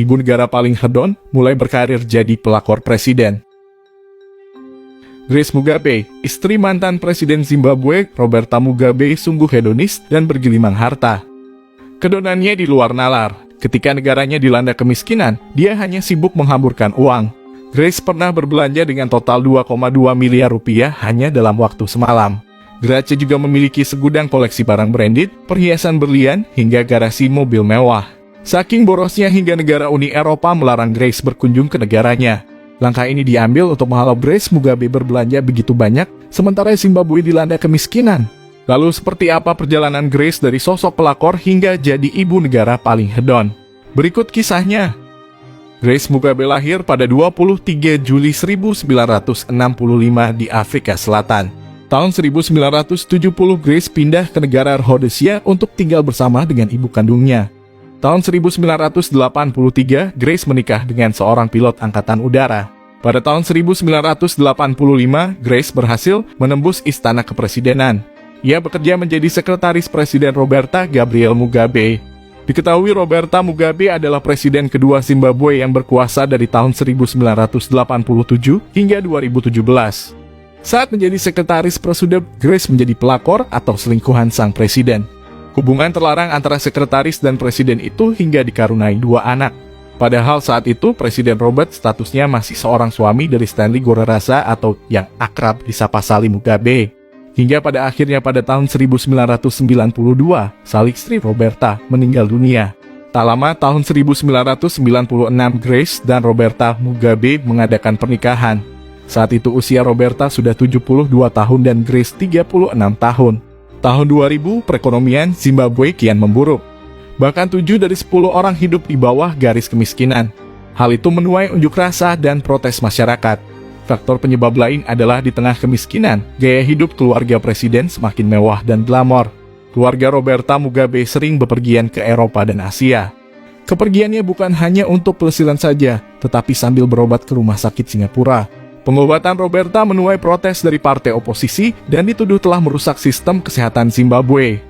ibu negara paling hedon, mulai berkarir jadi pelakor presiden. Grace Mugabe, istri mantan Presiden Zimbabwe, Roberta Mugabe, sungguh hedonis dan bergelimang harta. Kedonannya di luar nalar. Ketika negaranya dilanda kemiskinan, dia hanya sibuk menghamburkan uang. Grace pernah berbelanja dengan total 2,2 miliar rupiah hanya dalam waktu semalam. Grace juga memiliki segudang koleksi barang branded, perhiasan berlian, hingga garasi mobil mewah. Saking borosnya hingga negara Uni Eropa melarang Grace berkunjung ke negaranya. Langkah ini diambil untuk menghalau Grace Mugabe berbelanja begitu banyak, sementara Zimbabwe dilanda kemiskinan. Lalu seperti apa perjalanan Grace dari sosok pelakor hingga jadi ibu negara paling hedon? Berikut kisahnya. Grace Mugabe lahir pada 23 Juli 1965 di Afrika Selatan. Tahun 1970 Grace pindah ke negara Rhodesia untuk tinggal bersama dengan ibu kandungnya. Tahun 1983 Grace menikah dengan seorang pilot angkatan udara. Pada tahun 1985 Grace berhasil menembus istana kepresidenan. Ia bekerja menjadi sekretaris Presiden Roberta Gabriel Mugabe. Diketahui Roberta Mugabe adalah presiden kedua Zimbabwe yang berkuasa dari tahun 1987 hingga 2017. Saat menjadi sekretaris presiden, Grace menjadi pelakor atau selingkuhan sang presiden. Hubungan terlarang antara sekretaris dan presiden itu hingga dikaruniai 2 anak. Padahal saat itu Presiden Robert statusnya masih seorang suami dari Stanley Gorarasa atau yang akrab disapa Sally Mugabe. Hingga pada akhirnya pada tahun 1992, sang istri Roberta meninggal dunia. Tak lama tahun 1996 Grace dan Roberta Mugabe mengadakan pernikahan. Saat itu usia Roberta sudah 72 tahun dan Grace 36 tahun. Tahun 2000, perekonomian Zimbabwe kian memburuk. Bahkan 7 dari 10 orang hidup di bawah garis kemiskinan. Hal itu menuai unjuk rasa dan protes masyarakat. Faktor penyebab lain adalah di tengah kemiskinan, gaya hidup keluarga presiden semakin mewah dan glamor. Keluarga Roberta Mugabe sering bepergian ke Eropa dan Asia. Kepergiannya bukan hanya untuk pelesiran saja, tetapi sambil berobat ke rumah sakit Singapura. Pengobatan Roberta menuai protes dari partai oposisi dan dituduh telah merusak sistem kesehatan Zimbabwe.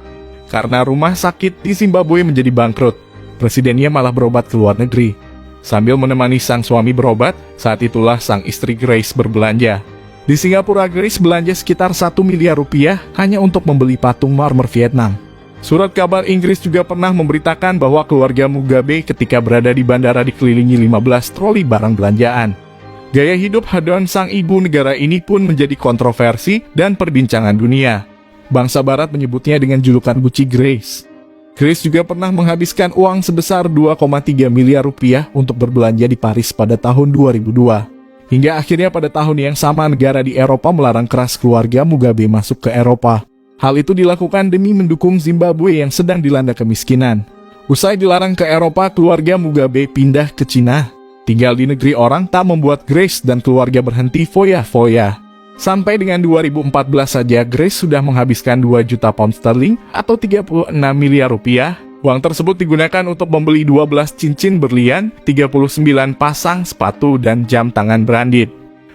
Karena rumah sakit di Zimbabwe menjadi bangkrut, presidennya malah berobat ke luar negeri. Sambil menemani sang suami berobat, saat itulah sang istri Grace berbelanja. Di Singapura, Grace belanja sekitar 1 miliar rupiah hanya untuk membeli patung marmer Vietnam. Surat kabar Inggris juga pernah memberitakan bahwa keluarga Mugabe ketika berada di bandara dikelilingi 15 troli barang belanjaan. Gaya hidup hedon sang ibu negara ini pun menjadi kontroversi dan perbincangan dunia. Bangsa Barat menyebutnya dengan julukan Gucci Grace. Grace juga pernah menghabiskan uang sebesar 2,3 miliar rupiah untuk berbelanja di Paris pada tahun 2002. Hingga akhirnya pada tahun yang sama negara di Eropa melarang keras keluarga Mugabe masuk ke Eropa. Hal itu dilakukan demi mendukung Zimbabwe yang sedang dilanda kemiskinan. Usai dilarang ke Eropa, keluarga Mugabe pindah ke Cina. Tinggal di negeri orang tak membuat Grace dan keluarga berhenti foya-foya. Sampai dengan 2014 saja Grace sudah menghabiskan 2 juta pound sterling atau 36 miliar rupiah. Uang tersebut digunakan untuk membeli 12 cincin berlian, 39 pasang sepatu dan jam tangan branded.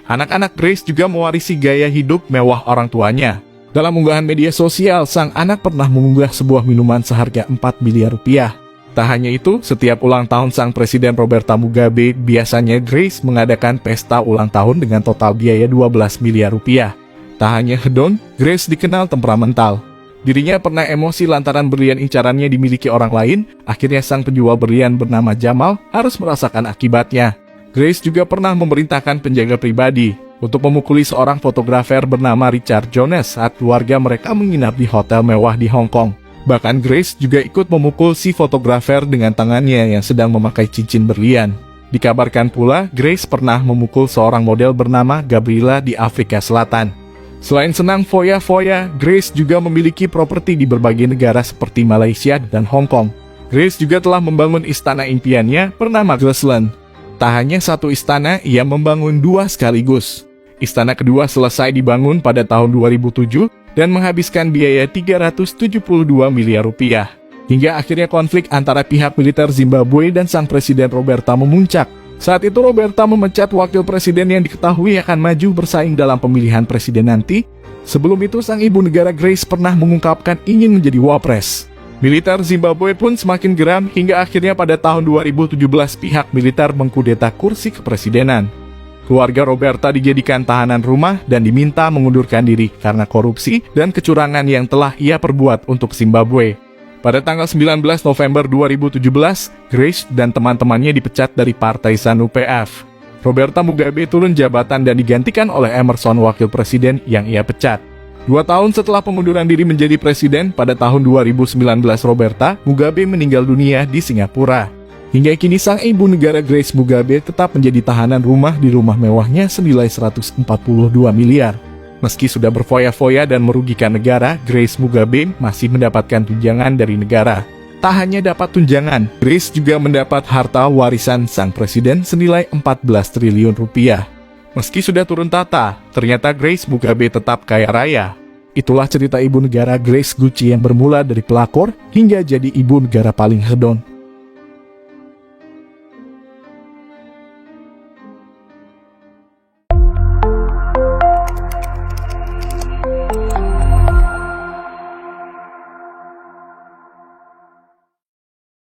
Anak-anak Grace juga mewarisi gaya hidup mewah orang tuanya. Dalam unggahan media sosial, sang anak pernah mengunggah sebuah minuman seharga 4 miliar rupiah. Tak hanya itu, setiap ulang tahun sang presiden Roberta Mugabe, biasanya Grace mengadakan pesta ulang tahun dengan total biaya 12 miliar rupiah. Tak hanya hedon, Grace dikenal temperamental. Dirinya pernah emosi lantaran berlian incarannya dimiliki orang lain, akhirnya sang penjual berlian bernama Jamal harus merasakan akibatnya. Grace juga pernah memerintahkan penjaga pribadi untuk memukuli seorang fotografer bernama Richard Jones saat keluarga mereka menginap di hotel mewah di Hong Kong. Bahkan Grace juga ikut memukul si fotografer dengan tangannya yang sedang memakai cincin berlian. Dikabarkan pula, Grace pernah memukul seorang model bernama Gabriela di Afrika Selatan. Selain senang foya-foya, Grace juga memiliki properti di berbagai negara seperti Malaysia dan Hong Kong. Grace juga telah membangun istana impiannya bernama Graceland. Tak hanya satu istana, ia membangun 2 sekaligus. Istana kedua selesai dibangun pada tahun 2007, dan menghabiskan biaya 372 miliar rupiah. Hingga akhirnya konflik antara pihak militer Zimbabwe dan sang presiden Roberta memuncak. Saat itu Roberta memecat wakil presiden yang diketahui akan maju bersaing dalam pemilihan presiden nanti. Sebelum itu sang ibu negara Grace pernah mengungkapkan ingin menjadi wapres. Militer Zimbabwe pun semakin geram hingga akhirnya pada tahun 2017 pihak militer mengkudeta kursi kepresidenan. Keluarga Roberta dijadikan tahanan rumah dan diminta mengundurkan diri karena korupsi dan kecurangan yang telah ia perbuat untuk Zimbabwe. Pada tanggal 19 November 2017, Grace dan teman-temannya dipecat dari Partai ZANU-PF. Roberta Mugabe turun jabatan dan digantikan oleh Emmerson, wakil presiden yang ia pecat. 2 tahun setelah pengunduran diri menjadi presiden, pada tahun 2019 Roberta Mugabe meninggal dunia di Singapura. Hingga kini sang ibu negara Grace Mugabe tetap menjadi tahanan rumah di rumah mewahnya senilai 142 miliar. Meski sudah berfoya-foya dan merugikan negara, Grace Mugabe masih mendapatkan tunjangan dari negara. Tak hanya dapat tunjangan, Grace juga mendapat harta warisan sang presiden senilai 14 triliun rupiah. Meski sudah turun tata, ternyata Grace Mugabe tetap kaya raya. Itulah cerita ibu negara Grace Gucci yang bermula dari pelakor hingga jadi ibu negara paling hedon